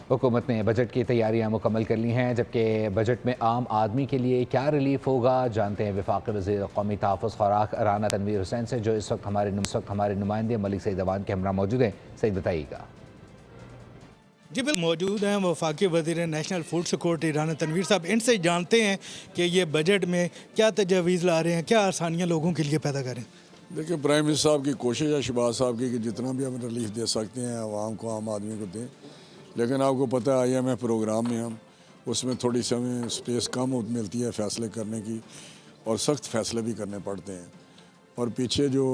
हुकूमत ने बजट की तैयारियां मुकम्मल कर ली हैं, जबकि बजट में आम आदमी के लिए क्या रिलीफ होगा, जानते हैं वफाकी वज़ीर कौमी तहफ़्फ़ुज़ खुराक राना तनवीर हुसैन से, जो इस वक्त हमारे नुमाइंदे मलिक सईद अवान के हमरा मौजूद हैं। सईद बताइएगा। जी बिल्कुल मौजूद हैं वफाकी वज़ीर national food security Rana Tanveer साहब। इनसे जानते हैं कि ये बजट में क्या तजवीज़ ला रहे हैं, क्या आसानियाँ लोगों के लिए पैदा करें। देखिए, प्राइम मिनिस्टर साहब की कोशिश है, शहबाज साहब की, कि जितना भी हम रिलीफ दे सकते हैं आवाम को, आम आदमी को दें। लेकिन आपको पता है IMF प्रोग्राम में हम उसमें थोड़ी सी हमें स्पेस कम मिलती है फ़ैसले करने की, और सख्त फ़ैसले भी करने पड़ते हैं। और पीछे जो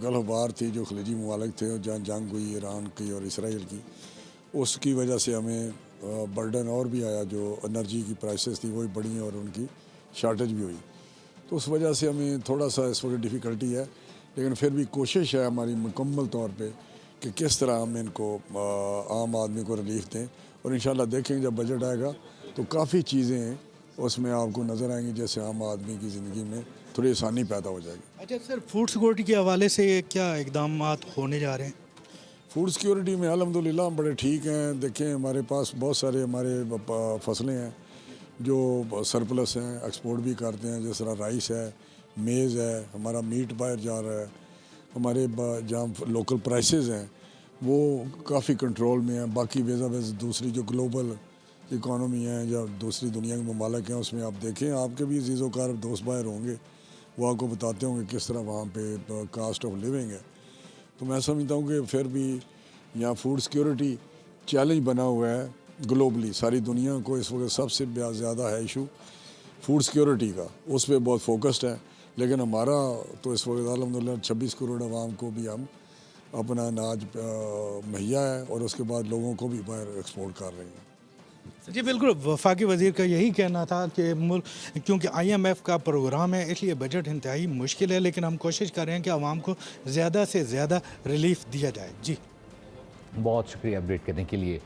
गल्फ़ वार थी, जो खलीजी ममालिक थे, जहाँ जंग हुई ईरान की और इसराइल की, उसकी वजह से हमें बर्डन और भी आया। जो एनर्जी की प्राइसेस थी वो भी बढ़ी और उनकी शार्टेज भी हुई, तो उस वजह से हमें थोड़ा सा इस वक्त डिफ़िकल्टी है। लेकिन फिर भी कोशिश है हमारी मुकम्मल तौर पे कि किस तरह हम इनको आम आदमी को रिलीफ दें। और इंशाल्लाह देखेंगे जब बजट आएगा तो काफ़ी चीज़ें उसमें आपको नज़र आएंगी, जैसे आम आदमी की ज़िंदगी में थोड़ी आसानी पैदा हो जाएगी। अच्छा सर, फूड सिक्योरिटी के हवाले से क्या इकदाम होने जा रहे हैं? फूड सिक्योरिटी में अल्हम्दुलिल्लाह हम बड़े ठीक हैं। देखें, हमारे पास बहुत सारे हमारे फसलें हैं जो सरप्लस हैं, एक्सपोर्ट भी करते हैं। जिस तरह राइस है, मेज़ है, हमारा मीट बाहर जा रहा है। हमारे जहाँ लोकल प्राइसेस हैं वो काफ़ी कंट्रोल में हैं। बाकी वेज़ दूसरी जो ग्लोबल इकॉनमी है या दूसरी दुनिया के ममालिक हैं, उसमें आप देखें, आपके भी अज़ीज़ोकार दोस्त बाहर होंगे, वो आपको बताते होंगे किस तरह वहाँ पे कास्ट ऑफ लिविंग है। तो मैं समझता हूँ कि फिर भी यहाँ फूड सिक्योरिटी चैलेंज बना हुआ है ग्लोबली। सारी दुनिया को इस वक्त सबसे ज़्यादा है इशू फूड सिक्योरिटी का, उस पर बहुत फोकस्ड है। लेकिन हमारा तो इस वक्त अल्हम्दुलिल्लाह 26 करोड़ आवाम को भी हम अपना अनाज मुहैया है, और उसके बाद लोगों को भी बाहर एक्सपोर्ट कर रहे हैं। जी बिल्कुल, वफाकी वज़ीर का यही कहना था कि मुल्क क्योंकि IMF का प्रोग्राम है इसलिए बजट इंतहाई मुश्किल है, लेकिन हम कोशिश कर रहे हैं कि आवाम को ज़्यादा से ज़्यादा रिलीफ दिया जाए। जी बहुत शुक्रिया अपडेट करने के लिए।